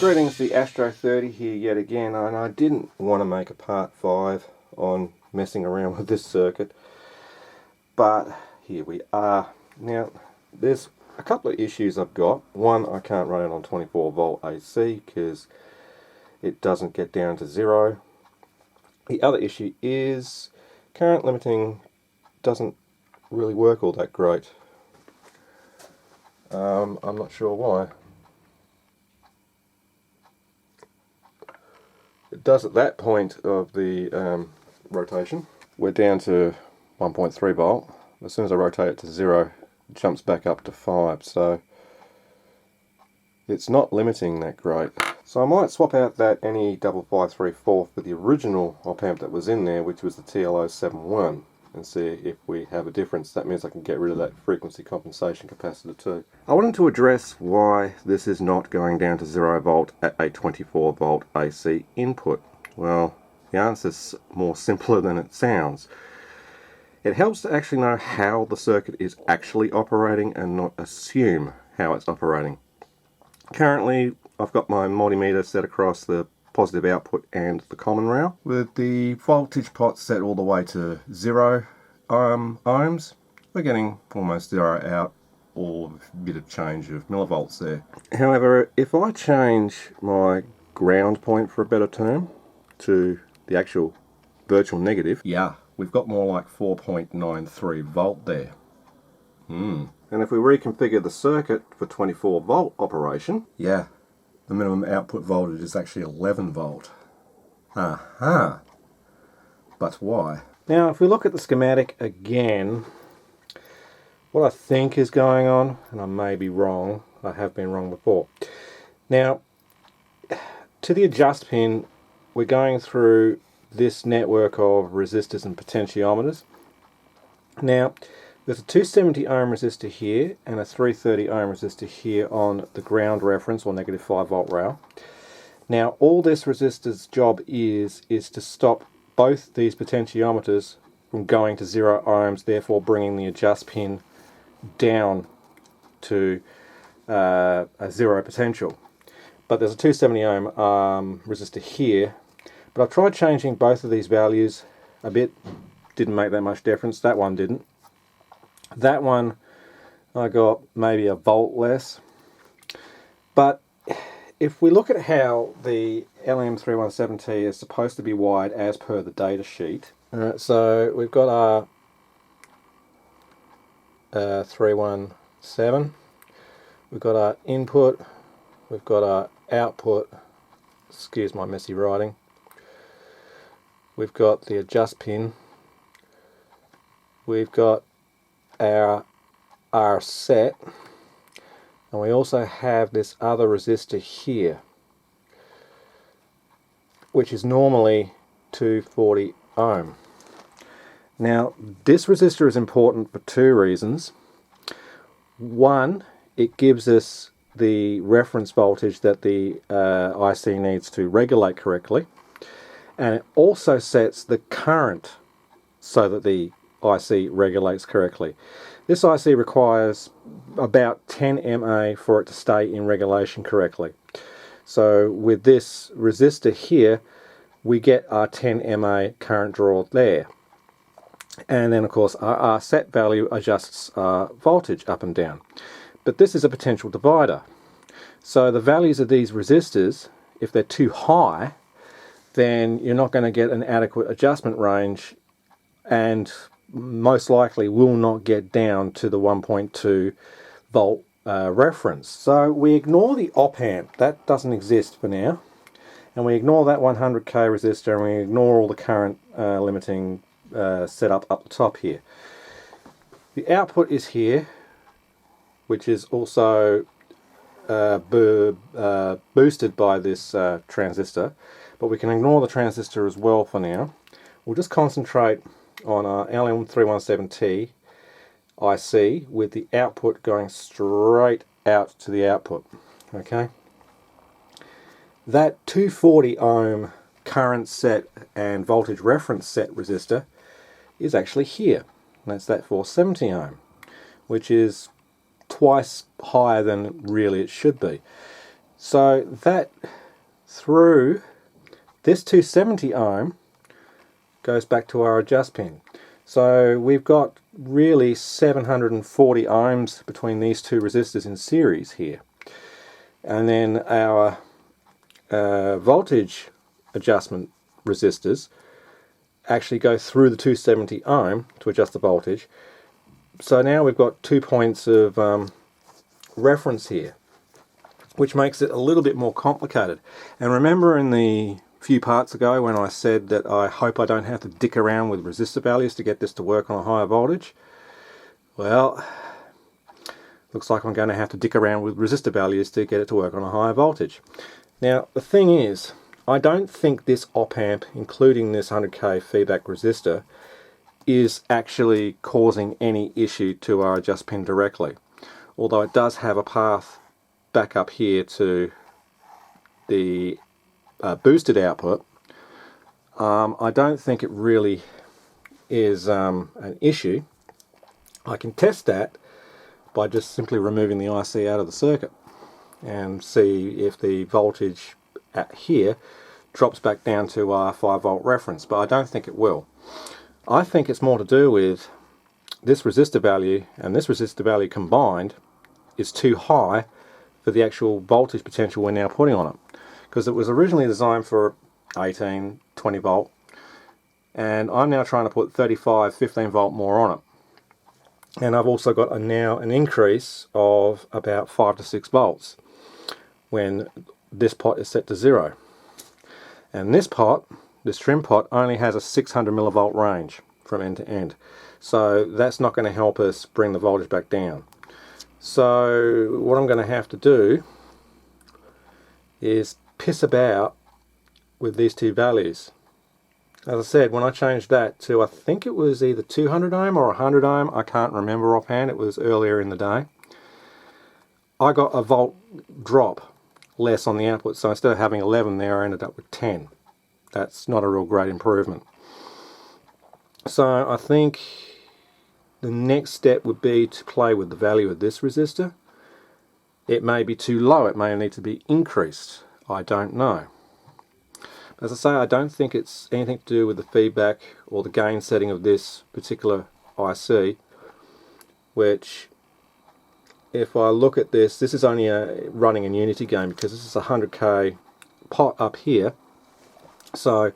Greetings, the Astro 30 here yet again, and I didn't want to make a part 5 on messing around with this circuit, but here we are. Now, there's a couple of issues I've got. One, I can't run it on 24 volt AC because it doesn't get down to zero. The other issue is current limiting doesn't really work all that great. I'm not sure why. It does at that point of the rotation. We're down to 1.3 volt. As soon as I rotate it to 0, it jumps back up to 5, so it's not limiting that great. So I might swap out that NE5534 for the original op amp that was in there, which was the TL071, and see if we have a difference. That means I can get rid of that frequency compensation capacitor too. I wanted to address why this is not going down to 0 volt at a 24 volt AC input. Well, the answer's more simpler than it sounds. It helps to actually know how the circuit is actually operating and not assume how it's operating. Currently, I've got my multimeter set across the positive output and the common rail, with the voltage pot set all the way to 0 ohms. We're getting almost 0 out, or a bit of change of millivolts there. However, if I change my ground point, for a better term, to the actual virtual negative, yeah, we've got more like 4.93 volt there. And if we reconfigure the circuit for 24 volt operation, yeah, the minimum output voltage is actually 11 volt. Aha! But why? Now, if we look at the schematic again, what I think is going on, and I may be wrong, I have been wrong before. Now, to the adjust pin, we're going through this network of resistors and potentiometers. Now, there's a 270 ohm resistor here and a 330 ohm resistor here on the ground reference or negative 5 volt rail. Now, all this resistor's job is to stop both these potentiometers from going to 0 ohms, therefore bringing the adjust pin down to a 0 potential. But there's a 270 ohm resistor here. But I've tried changing both of these values a bit. Didn't make that much difference. That one didn't. That one I got maybe a volt less. But if we look at how the LM317T is supposed to be wired as per the data sheet. Alright, so we've got our 317. We've got our input. We've got our output. Excuse my messy writing. We've got the adjust pin. We've got our set, and we also have this other resistor here, which is normally 240 ohm. Now, this resistor is important for two reasons. One, it gives us the reference voltage that the IC needs to regulate correctly, and it also sets the current so that the IC regulates correctly. This IC requires about 10 mA for it to stay in regulation correctly. So with this resistor here, we get our 10 mA current draw there. And then of course our set value adjusts our voltage up and down. But this is a potential divider. So the values of these resistors, if they're too high, then you're not going to get an adequate adjustment range, and most likely will not get down to the 1.2 volt reference. So we ignore the op amp, that doesn't exist for now, and we ignore that 100k resistor, and we ignore all the current limiting setup up the top here. The output is here, which is also boosted by this transistor, but we can ignore the transistor as well for now. We'll just concentrate on our LM317T IC with the output going straight out to the output. Okay, that 240 ohm current set and voltage reference set resistor is actually here. That's that 470 ohm, which is twice higher than really it should be. So that through this 270 ohm goes back to our adjust pin. So we've got really 740 ohms between these two resistors in series here. And then our voltage adjustment resistors actually go through the 270 ohm to adjust the voltage. So now we've got 2 points of reference here, which makes it a little bit more complicated. And remember in the few parts ago when I said that I hope I don't have to dick around with resistor values to get this to work on a higher voltage? Well, looks like I'm going to have to dick around with resistor values to get it to work on a higher voltage. Now the thing is, I don't think this op amp, including this 100k feedback resistor, is actually causing any issue to our adjust pin directly. Although it does have a path back up here to the boosted output, I don't think it really is an issue. I can test that by just simply removing the IC out of the circuit and see if the voltage at here drops back down to our 5 volt reference, but I don't think it will. I think it's more to do with this resistor value and this resistor value combined is too high for the actual voltage potential we're now putting on it, because it was originally designed for 18, 20 volt, and I'm now trying to put 35, 15 volt more on it. And I've also got now an increase of about 5 to 6 volts when this pot is set to 0. And this pot, this trim pot, only has a 600 millivolt range from end to end. So that's not going to help us bring the voltage back down. So what I'm going to have to do is piss about with these two values. As I said, when I changed that to, I think it was either 200 ohm or 100 ohm, I can't remember offhand, it was earlier in the day, I got a volt drop less on the output. So instead of having 11 there, I ended up with 10. That's not a real great improvement. So I think the next step would be to play with the value of this resistor. It may be too low, it may need to be increased, I don't know. As I say, I don't think it's anything to do with the feedback or the gain setting of this particular IC, which, if I look at this, this is only running in unity gain because this is a 100k pot up here. So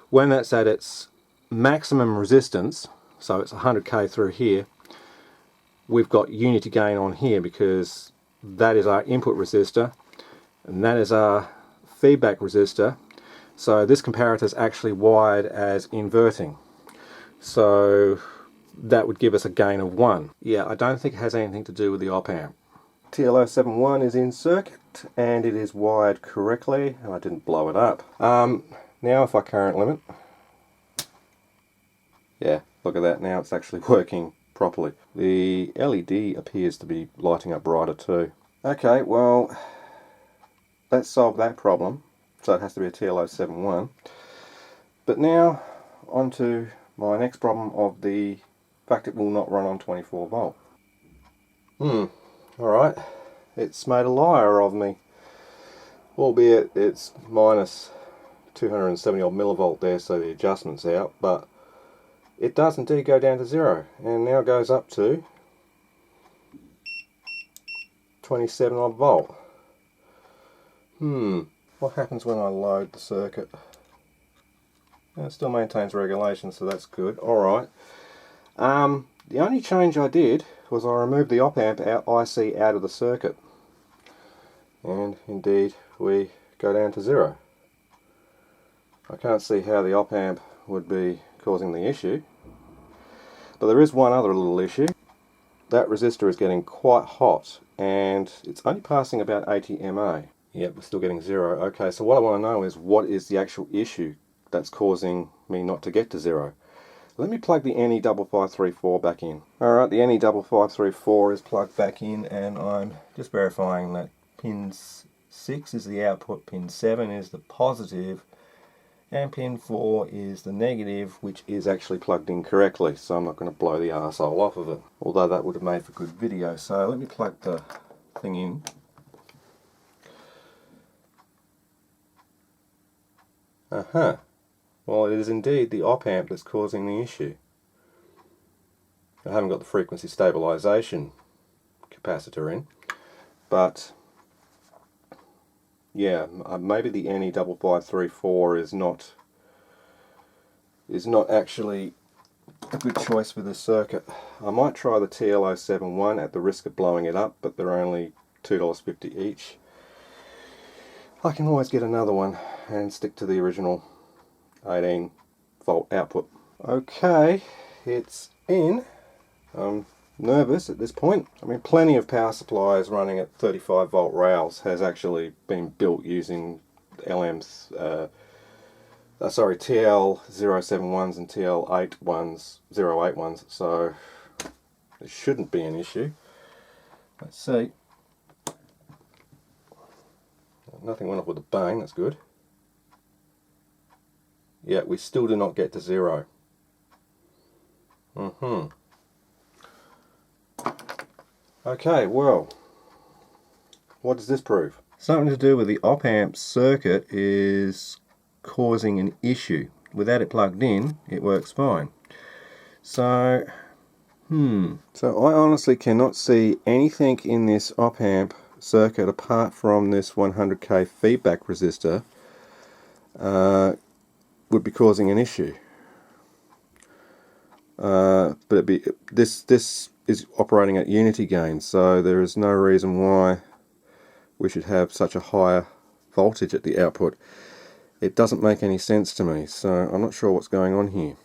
when that's at its maximum resistance, so it's 100k through here, we've got unity gain on here because that is our input resistor and that is our feedback resistor. So this comparator is actually wired as inverting. So that would give us a gain of 1. Yeah, I don't think it has anything to do with the op amp. TL071 is in circuit and it is wired correctly, and I didn't blow it up. Now if I current limit, yeah, look at that, now it's actually working properly. The LED appears to be lighting up brighter too. Okay, well, let's solve that problem. So it has to be a TL071. But now on to my next problem of the fact it will not run on 24 volt. Alright, it's made a liar of me. Albeit it's minus 270 odd millivolt there, so the adjustment's out, but it does indeed go down to 0 and now goes up to 27 odd volt. What happens when I load the circuit? It still maintains regulation, so that's good. Alright. The only change I did was I removed the op amp IC out of the circuit. And indeed we go down to 0. I can't see how the op amp would be causing the issue. But there is one other little issue. That resistor is getting quite hot and it's only passing about 80 mA. Yep, we're still getting 0. Okay, so what I want to know is what is the actual issue that's causing me not to get to 0. Let me plug the NE5534 back in. Alright, the NE5534 is plugged back in and I'm just verifying that pin 6 is the output, pin 7 is the positive, and pin 4 is the negative, which is actually plugged in correctly, so I'm not going to blow the arsehole off of it. Although that would have made for good video, so let me plug the thing in. Aha. Well, it is indeed the op amp that's causing the issue. I haven't got the frequency stabilization capacitor in, but yeah, maybe the NE5534 is not actually a good choice for this circuit. I might try the TL071 at the risk of blowing it up, but they're only $2.50 each. I can always get another one and stick to the original 18 volt output. Okay, it's in. I'm nervous at this point. I mean, plenty of power supplies running at 35 volt rails has actually been built using LM's TL071s and TL081s, so it shouldn't be an issue. Let's see. Nothing went off with a bang, that's good. Yeah, we still do not get to zero. Okay, well, what does this prove? Something to do with the op amp circuit is causing an issue. Without it plugged in, it works fine. So I honestly cannot see anything in this op amp circuit apart from this 100k feedback resistor would be causing an issue. But this is operating at unity gain, so there is no reason why we should have such a higher voltage at the output. It doesn't make any sense to me, so I'm not sure what's going on here.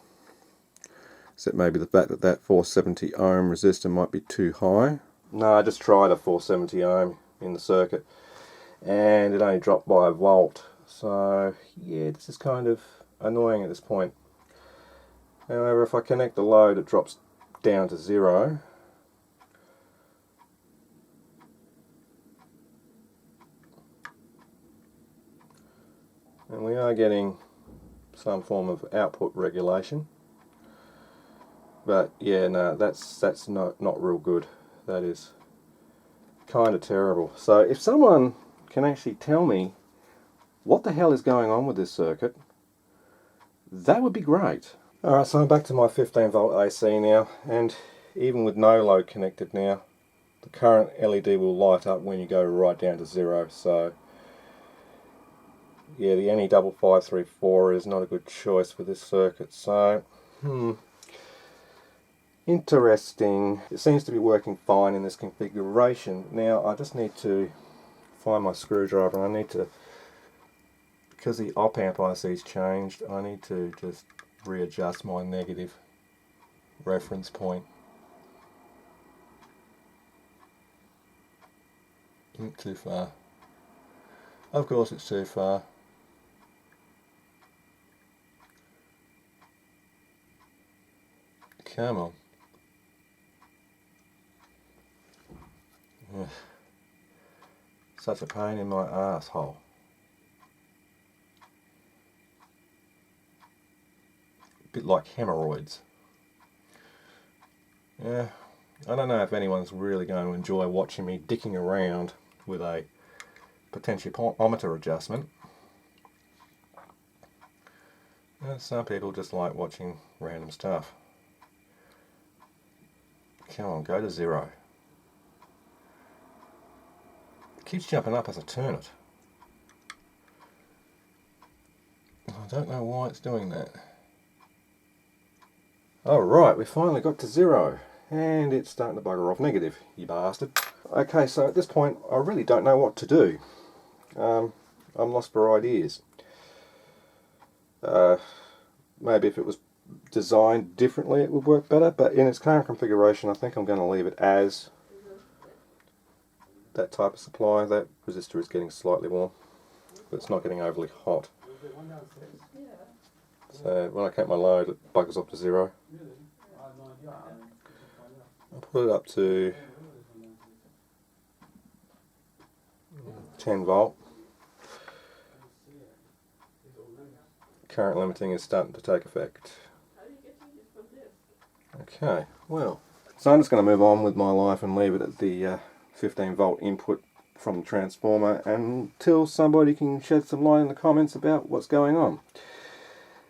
Except maybe the fact that that 470 ohm resistor might be too high. No, I just tried a 470 ohm in the circuit and it only dropped by a volt. So yeah, this is kind of annoying at this point. However, if I connect the load, it drops down to zero. And we are getting some form of output regulation. But yeah, no, that's not real good. That is kind of terrible. So if someone can actually tell me what the hell is going on with this circuit, that would be great. Alright, so I'm back to my 15 volt AC now, and even with no load connected now, the current LED will light up when you go right down to zero. So yeah, the NE5534 is not a good choice for this circuit. So interesting. It seems to be working fine in this configuration. Now I just need to find my screwdriver, and I need to, because the op amp IC's changed, I need to just readjust my negative reference point. Not too far. Of course it's too far. Come on. Ugh. Such a pain in my asshole. A bit like hemorrhoids. Yeah, I don't know if anyone's really going to enjoy watching me dicking around with a potentiometer adjustment. Some people just like watching random stuff. Come on, go to zero. It keeps jumping up as I turn it. I don't know why it's doing that. Alright, we finally got to zero, and it's starting to bugger off negative, you bastard. Okay, so at this point I really don't know what to do. I'm lost for ideas. Maybe if it was designed differently it would work better, but in its current configuration I think I'm going to leave it as that type of supply. That resistor is getting slightly warm, but it's not getting overly hot. So when I count my load it buggers up to zero. I'll put it up to 10 volt. Current limiting is starting to take effect. Okay, well, so I'm just going to move on with my life and leave it at the 15 volt input from the transformer until somebody can shed some light in the comments about what's going on.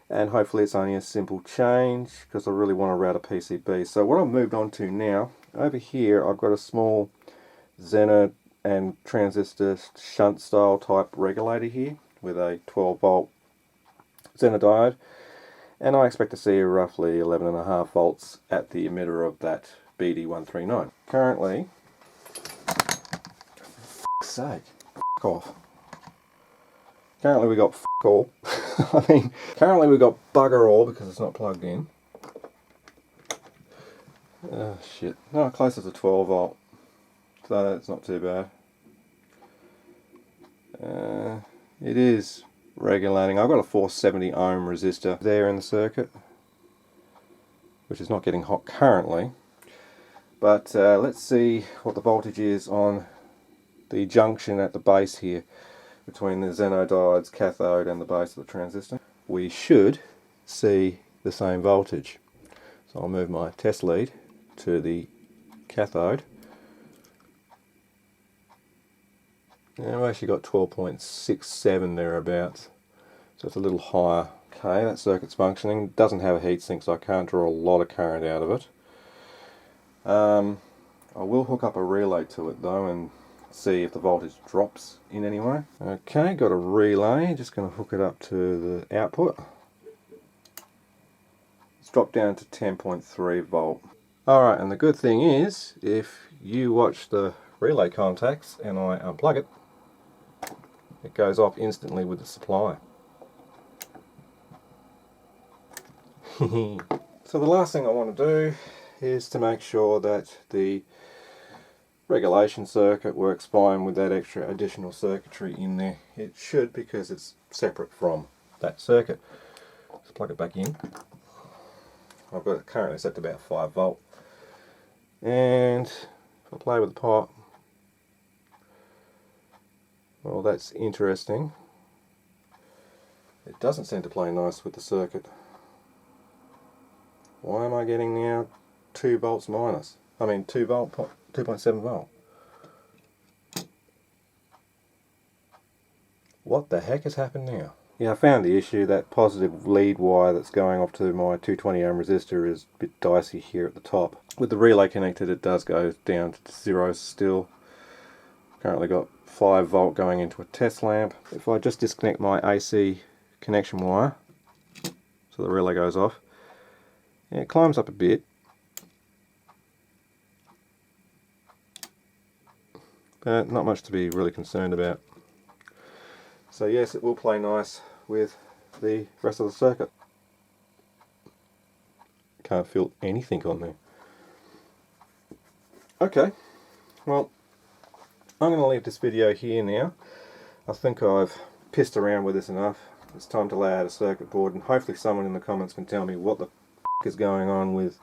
And hopefully it's only a simple change, because I really want to route a PCB. So what I've moved on to now, over here I've got a small Zener and transistor shunt style type regulator here with a 12 volt Zener diode, and I expect to see roughly 11.5 volts at the emitter of that BD139. Currently, for f***'s sake, f*** off. Currently we got f*** all. I mean, currently we got bugger all because it's not plugged in. Oh shit. No, closer to 12 volt. So that's not too bad. It is regulating. I've got a 470 ohm resistor there in the circuit, which is not getting hot currently. But let's see what the voltage is on the junction at the base here between the Zener diode's cathode and the base of the transistor. We should see the same voltage. So I'll move my test lead to the cathode. And I've actually got 12.67 thereabouts, so it's a little higher. Okay, that circuit's functioning. It doesn't have a heatsink, so I can't draw a lot of current out of it. I will hook up a relay to it though and see if the voltage drops in any way. Okay, got a relay, just going to hook it up to the output. It's dropped down to 10.3 volt. Alright, and the good thing is, if you watch the relay contacts and I unplug it, it goes off instantly with the supply. So the last thing I want to do is to make sure that the regulation circuit works fine with that extra additional circuitry in there. It should, because it's separate from that circuit. Let's plug it back in. I've got it currently set to about 5 volt. And if I play with the pot, well, that's interesting. It doesn't seem to play nice with the circuit. Why am I getting now 2 volts minus? I mean 2.7 volt. What the heck has happened now? Yeah, I found the issue. That positive lead wire that's going off to my 220 ohm resistor is a bit dicey here at the top. With the relay connected, it does go down to 0 still. Currently got 5 volt going into a test lamp. If I just disconnect my AC connection wire, so the relay goes off, yeah, it climbs up a bit. But not much to be really concerned about. So yes, it will play nice with the rest of the circuit. Can't feel anything on there. Okay, well, I'm going to leave this video here now. I think I've pissed around with this enough. It's time to lay out a circuit board, and hopefully someone in the comments can tell me what the f is going on with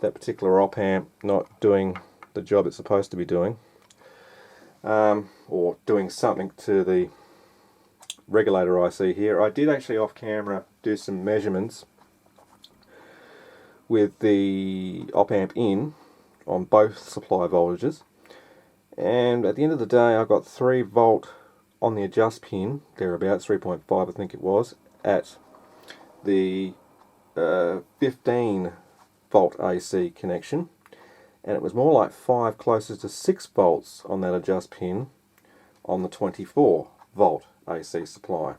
that particular op amp not doing the job it's supposed to be doing. Or doing something to the regulator IC here. I did actually off camera do some measurements with the op amp in on both supply voltages, and at the end of the day I got 3 volt on the adjust pin, thereabouts 3.5 I think it was, at the 15 volt AC connection, and it was more like 5 closer to 6 volts on that adjust pin on the 24 volt AC supply.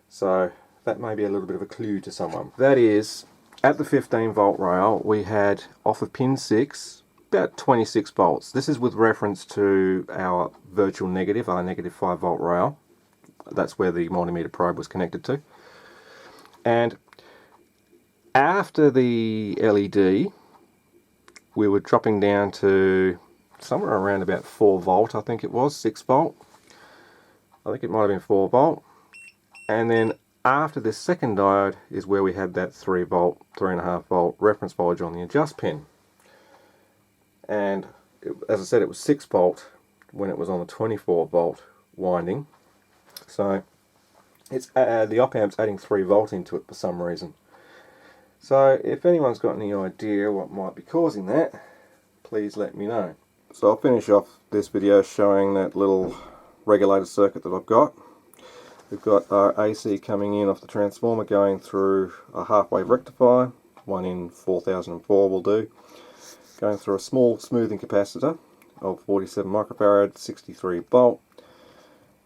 So that may be a little bit of a clue to someone. That is, at the 15 volt rail we had off of pin 6 about 26 volts. This is with reference to our virtual negative, our negative 5 volt rail. That's where the multimeter probe was connected to. And after the LED we were dropping down to somewhere around about 4 volt, I think it was, 6 volt. I think it might have been 4 volt. And then after this second diode is where we had that 3 volt, 3.5 volt reference voltage on the adjust pin. And as I said, it was 6 volt when it was on the 24 volt winding. So it's the op amp's adding 3 volt into it for some reason. So if anyone's got any idea what might be causing that, please let me know. So I'll finish off this video showing that little regulator circuit that I've got. We've got our AC coming in off the transformer going through a half-wave rectifier, one in 4004 will do, going through a small smoothing capacitor of 47 microfarad, 63 volt,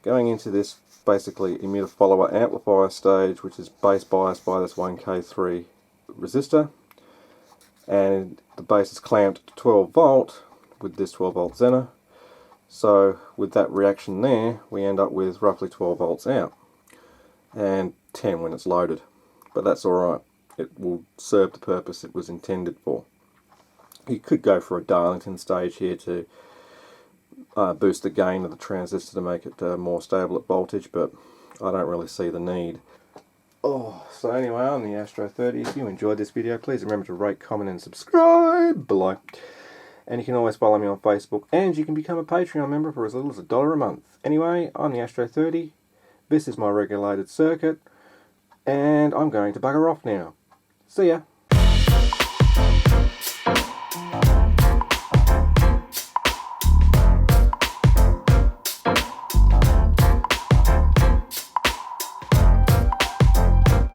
going into this basically emitter follower amplifier stage, which is base biased by this 1K3 resistor, and the base is clamped to 12 volt with this 12 volt Zener. So with that reaction there, we end up with roughly 12 volts out and 10 when it's loaded, but that's alright, it will serve the purpose it was intended for. You could go for a Darlington stage here to boost the gain of the transistor to make it more stable at voltage, but I don't really see the need. So anyway, I'm the Astro 30. If you enjoyed this video, please remember to rate, comment and subscribe below. And you can always follow me on Facebook, and you can become a Patreon member for as little as $1 a month. Anyway, I'm the Astro 30. This is my regulated circuit, and I'm going to bugger off now. See ya.